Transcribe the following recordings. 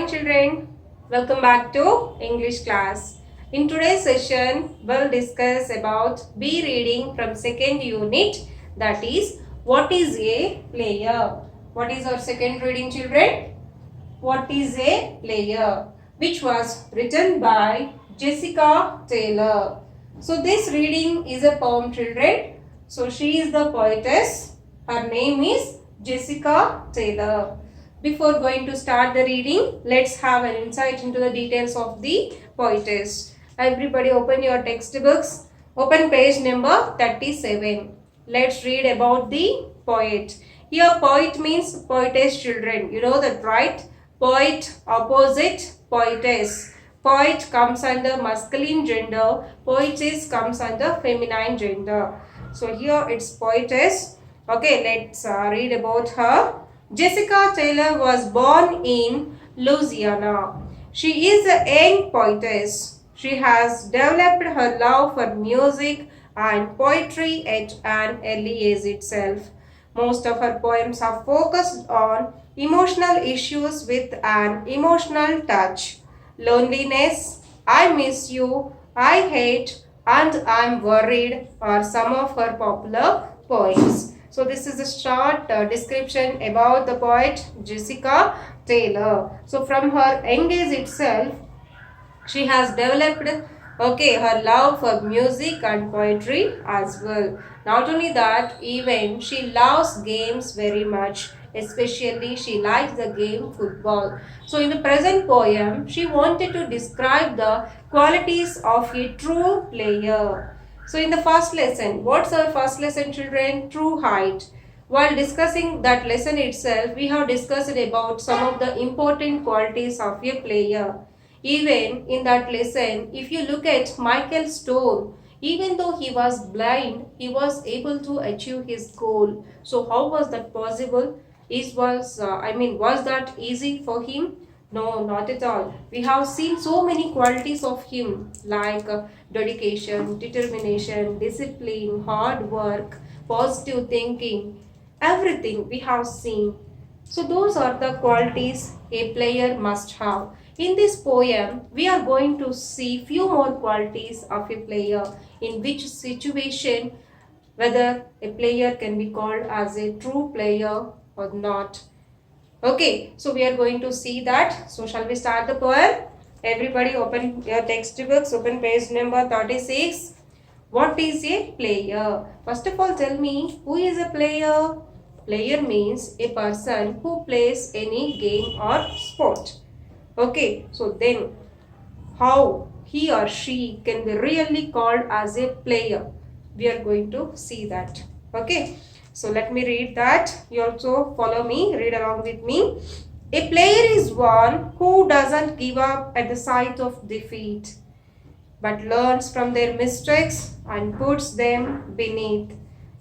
morning children. Welcome back to English class. In today's session, we'll discuss about B reading from second unit, that is what is a player. What is our second reading children? What is a player, which was written by Jessica Taylor. So this reading is a poem children. So she is the poetess. Her name is Jessica Taylor. Before going to start the reading, let's have an insight into the details of the poetess. Everybody open your textbooks. Open page number 37. Let's read about the poet. Here poet means poetess children. You know that, right? Poet, opposite, poetess. Poet comes under masculine gender. Poetess comes under feminine gender. So here it's poetess. Okay, let's read about her. Jessica Taylor was born in Louisiana. She is a young poetess. She has developed her love for music and poetry at an early age itself. Most of her poems are focused on emotional issues with an emotional touch. Loneliness, I miss you, I hate, and I'm worried are some of her popular poems. So this is a short description about the poet Jessica Taylor. So from her young age itself, she has developed her love for music and poetry as well. Not only that, even she loves games very much. Especially she likes the game football. So in the present poem, she wanted to describe the qualities of a true player. So in the first lesson, what's our first lesson children? True height. While discussing that lesson itself, we have discussed about some of the important qualities of a player. Even in that lesson, if you look at Michael Stone, even though he was blind, he was able to achieve his goal. So how was that possible? Was that easy for him? No, not at all. We have seen so many qualities of him like dedication, determination, discipline, hard work, positive thinking, everything we have seen. So those are the qualities a player must have. In this poem, we are going to see few more qualities of a player, in which situation whether a player can be called as a true player or not. Okay, so we are going to see that. So shall we start the poem? Everybody open your textbooks, open page number 36. What is a player? First of all, tell me, who is a player? Player means a person who plays any game or sport. Okay, so then how he or she can be really called as a player? We are going to see that. Okay, so let me read that. You also follow me, read along with me. A player is one who doesn't give up at the sight of defeat, but learns from their mistakes and puts them beneath.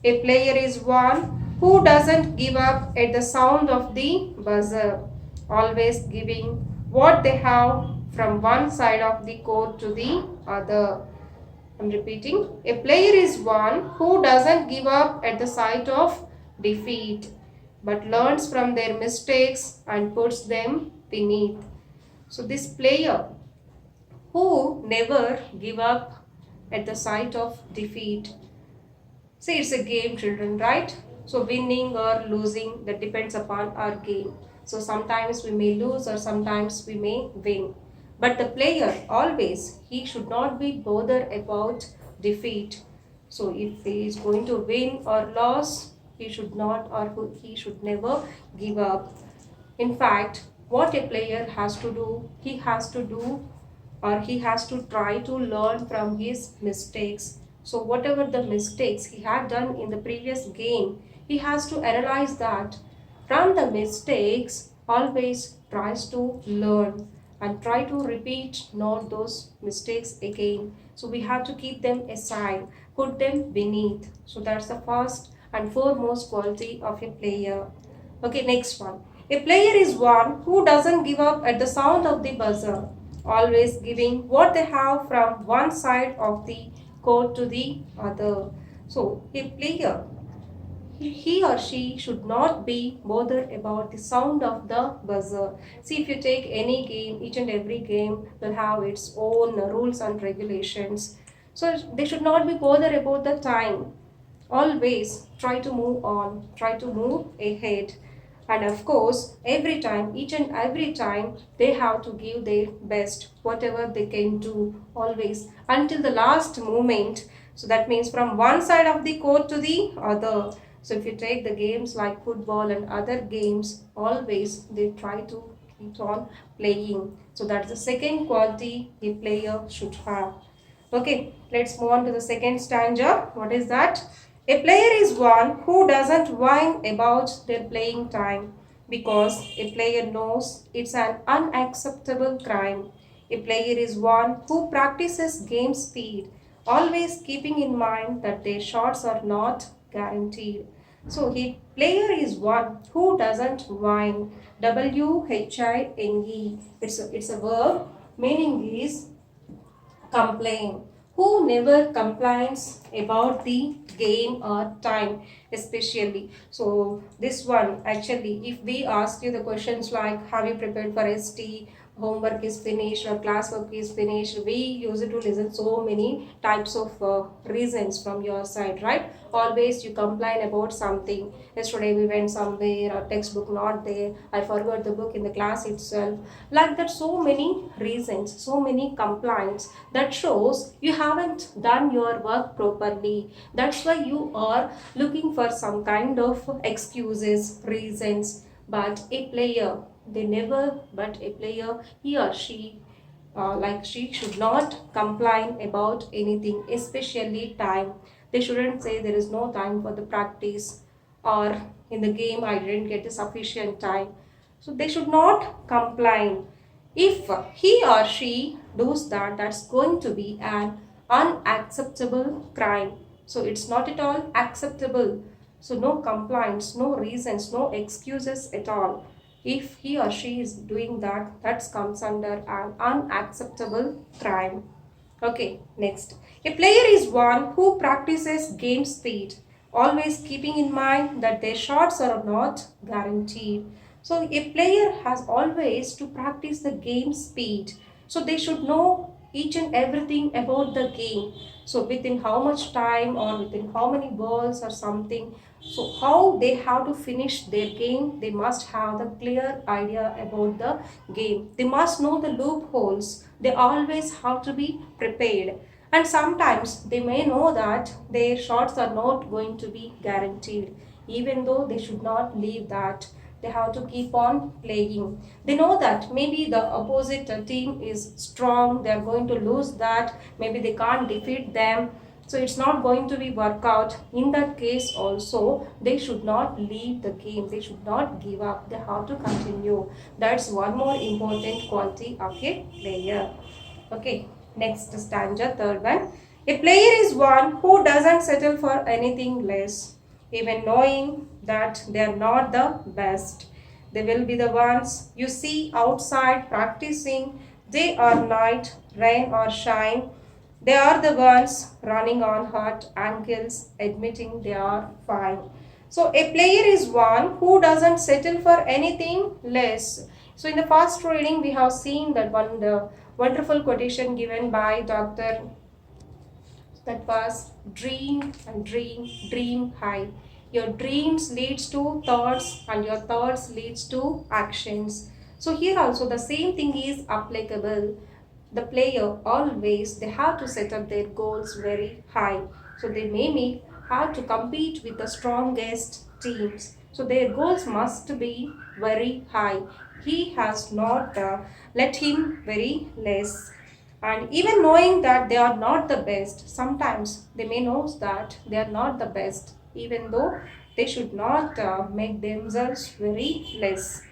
A player is one who doesn't give up at the sound of the buzzer, always giving what they have from one side of the court to the other. I'm repeating. A player is one who doesn't give up at the sight of defeat, but learns from their mistakes and puts them beneath. So this player who never give up at the sight of defeat. See, it's a game, children, right? So winning or losing, that depends upon our game. So sometimes we may lose or sometimes we may win. But the player always, he should not be bothered about defeat. So if he is going to win or lose, he should not or he should never give up. In fact, what a player has to do, he has to do or he has to try to learn from his mistakes. So whatever the mistakes he had done in the previous game, he has to analyze that. From the mistakes, always tries to learn and try to repeat not those mistakes again. So we have to keep them aside, put them beneath. So that's the first and foremost quality of a player. Okay, next one. A player is one who doesn't give up at the sound of the buzzer, always giving what they have from one side of the court to the other. So a player, he or she should not be bothered about the sound of the buzzer. See, if you take any game, each and every game will have its own rules and regulations. So they should not be bothered about the time. Always try to move on, try to move ahead. And of course, every time, each and every time, they have to give their best, whatever they can do, always, until the last moment. So that means from one side of the court to the other. So if you take the games like football and other games, always they try to keep on playing. So that's the second quality a player should have. Okay, let's move on to the second stanza. What is that? A player is one who doesn't whine about their playing time because a player knows it's an unacceptable crime. A player is one who practices game speed, always keeping in mind that their shots are not guaranteed. So, a player is one who doesn't whine. WHINE. It's a verb. Meaning is complain, who never complains about the game or time, especially. So this one, actually, if we ask you the questions like have you prepared for ST, homework is finished or classwork is finished, we use it to listen so many types of reasons from your side, right? Always you complain about something. Yesterday we went somewhere, our textbook not there, I forgot the book in the class itself. Like that, so many reasons, so many complaints, that shows you haven't done your work properly. That's why you are looking for some kind of excuses, reasons. But a player, they never, but a player, he or she, like she should not complain about anything, especially time. They shouldn't say there is no time for the practice, or in the game I didn't get a sufficient time. So they should not complain. If he or she does that, that's going to be an unacceptable crime. So it's not at all acceptable. So no complaints, no reasons, no excuses at all. If he or she is doing that, that comes under an unacceptable crime. Okay, next. A player is one who practices game speed, always keeping in mind that their shots are not guaranteed. So a player has always to practice the game speed. So they should know each and everything about the game. So within how much time or within how many balls or something. So how they have to finish their game, they must have the clear idea about the game. They must know the loopholes. They always have to be prepared. And sometimes they may know that their shots are not going to be guaranteed, even though they should not leave that. They have to keep on playing. They know that maybe the opposite team is strong, they are going to lose that, maybe they can't defeat them, so it's not going to be work out. In that case also, they should not leave the game, they should not give up, they have to continue. That's one more important quality of a player. Okay, next stanza, third one. A player is one who doesn't settle for anything less, even knowing that they are not the best. They will be the ones you see outside practicing day or night, rain or shine. They are the ones running on hot ankles, admitting they are fine. So a player is one who doesn't settle for anything less. So in the first reading, we have seen that one the wonderful quotation given by Dr. that was dream and dream, dream high. Your dreams leads to thoughts and your thoughts leads to actions. So here also the same thing is applicable. The player always they have to set up their goals very high. So they may have to compete with the strongest teams. So their goals must be very high. He has not let him very less. And even knowing that they are not the best, sometimes they may know that they are not the best, even though they should not make themselves very less.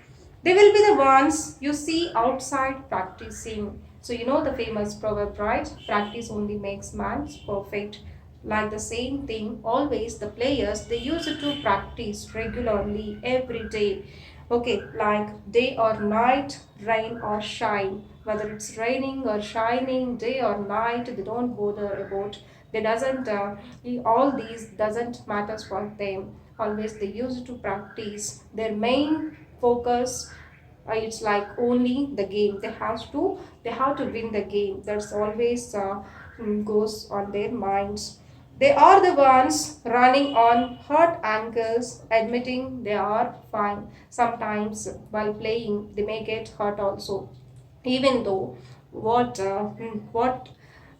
They will be the ones you see outside practicing. So you know the famous proverb, right? Practice only makes man perfect. Like the same thing, always the players they use it to practice regularly every day. Okay, like day or night, rain or shine. Whether it's raining or shining, day or night, they don't bother about. They doesn't. All these doesn't matters for them. always they used to practice. Their main focus, it's like only the game. They have to win the game. That's always goes on their minds. They are the ones running on hurt ankles, admitting they are fine. Sometimes while playing, they may get hurt also. Even though what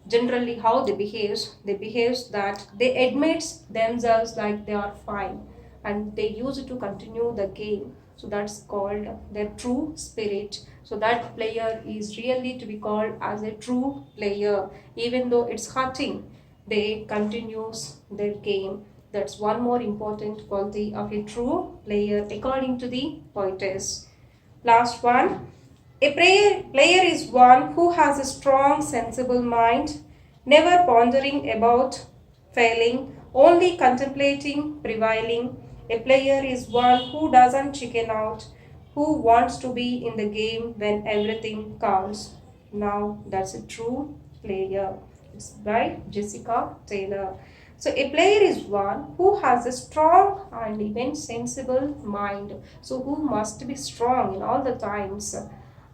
generally how they behaves that they admits themselves like they are fine, and they use it to continue the game. So that's called their true spirit. So that player is really to be called as a true player. Even though it's hurting, they continues their game. That's one more important quality of a true player according to the poetess. Last one. A player is one who has a strong, sensible mind, never pondering about failing, only contemplating prevailing. A player is one who doesn't chicken out, who wants to be in the game when everything counts. Now, that's a true player. It's by Jessica Taylor. So, a player is one who has a strong and even sensible mind. So, who must be strong in all the times,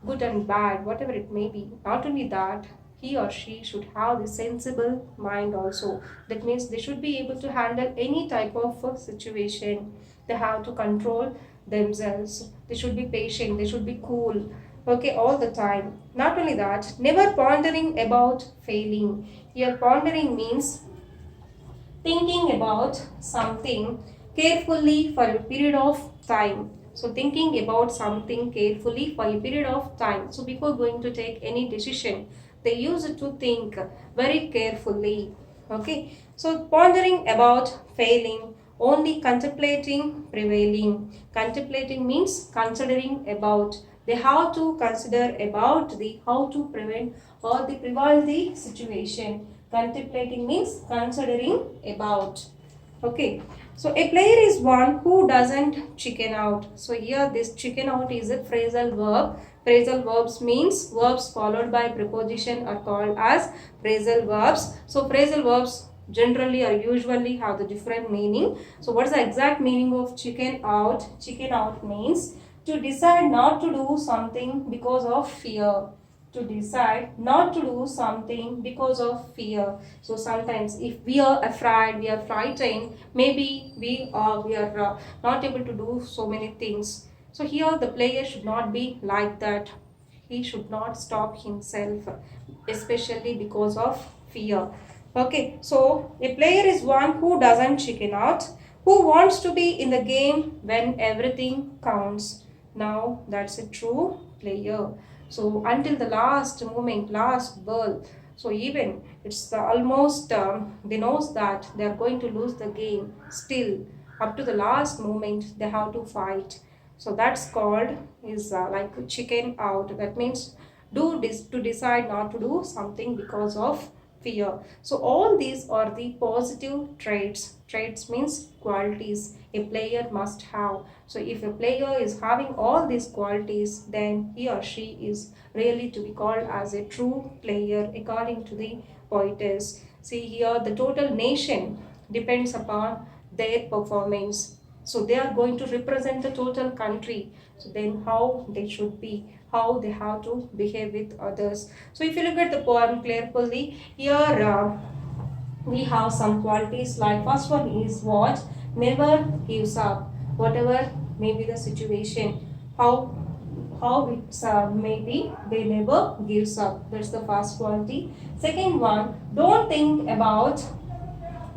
good and bad, whatever it may be. Not only that, he or she should have the sensible mind also. That means they should be able to handle any type of situation. They have to control themselves. They should be patient. They should be cool. Okay, all the time. Not only that, never pondering about failing. Here, pondering means thinking about something carefully for a period of time. So thinking about something carefully for a period of time. So before going to take any decision, they use it to think very carefully. Okay. So pondering about failing, only contemplating prevailing. Contemplating means considering about. They have to consider about the how to prevent or the prevail the situation. Contemplating means considering about. Okay. So a player is one who doesn't chicken out. So here this chicken out is a phrasal verb. Phrasal verbs means verbs followed by preposition are called as phrasal verbs. So phrasal verbs generally or usually have the different meaning. So what is the exact meaning of chicken out? Chicken out means to decide not to do something because of fear. To decide not to do something because of fear. So sometimes if we are afraid, we are frightened, maybe we are not able to do so many things. So here the player should not be like that. He should not stop himself, especially because of fear. Okay, so a player is one who doesn't chicken out, who wants to be in the game when everything counts. Now that's a true player. So until the last moment, last ball. So even it's almost they knows that they are going to lose the game. Still, up to the last moment, they have to fight. So that's called is like chicken out. That means do this to decide not to do something because of fear. So all these are the positive traits. Traits means qualities a player must have. So if a player is having all these qualities, then he or she is really to be called as a true player according to the poetess. See here the total nation depends upon their performance. So they are going to represent the total country. So then how they should be, how they have to behave with others. So if you look at the poem carefully, here we have some qualities like first one is what? Never gives up. Whatever may be the situation, how it's maybe they never gives up. That's the first quality. Second one, don't think about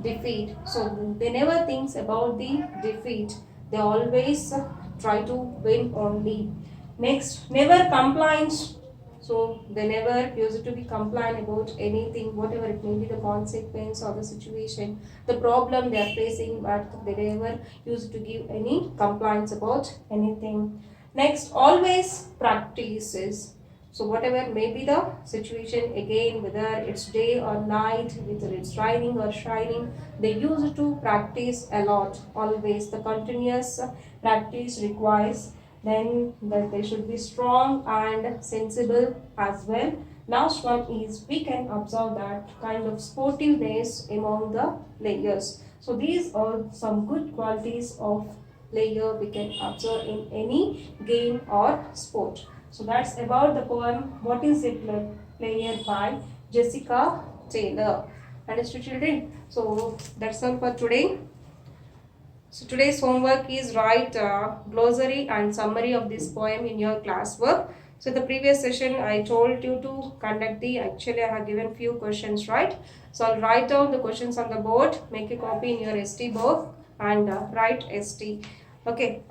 defeat. So they never thinks about the defeat. They always try to win only. Next, never complains. So they never used to be complain about anything, whatever it may be the consequence or the situation, the problem they are facing, but they never used to give any complaints about anything. Next, always practices. So whatever may be the situation, again whether it's day or night, whether it's raining or shining, they use to practice a lot. Always the continuous practice requires. Then that they should be strong and sensible as well. Last one is we can observe that kind of sportiveness among the players. So these are some good qualities of player we can observe in any game or sport. So that's about the poem What is a Player by Jessica Taylor. Understood, children? So that's all for today. So today's homework is write glossary and summary of this poem in your classwork. So the previous session I told you to conduct actually I have given few questions, right? So I'll write down the questions on the board, make a copy in your ST book and write ST. Okay.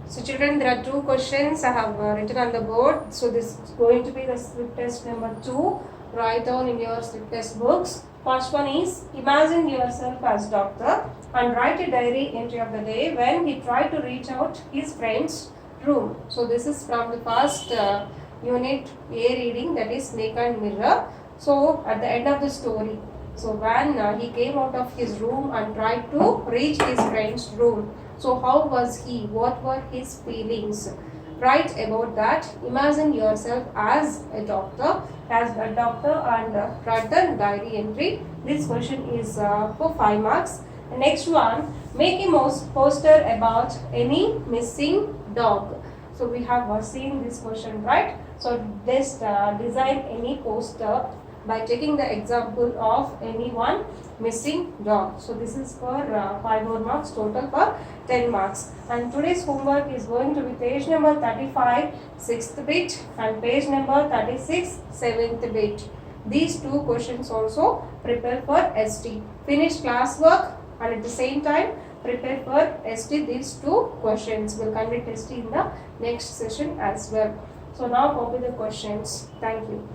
So children, there are two questions I have written on the board. So this is going to be the slip test number 2. Write down in your slip test books. First one is, imagine yourself as doctor and write a diary entry of the day when he tried to reach out his friend's room. So this is from the first unit A reading, that is Snake and Mirror. So at the end of the story, so when he came out of his room and tried to reach his friend's room, so how was he? What were his feelings? Write about that. Imagine yourself as a doctor, and write the diary entry. This question is for 5 marks. The next one, make a poster about any missing dog. So we have seen this question, right? So just design any poster by taking the example of any one missing dog. So this is for 5 more marks, total for 10 marks. And today's homework is going to be page number 35, 6th bit, and page number 36, 7th bit. These two questions also prepare for ST. Finish classwork and at the same time prepare for ST. These two questions will conduct ST in the next session as well. So now copy the questions. Thank you.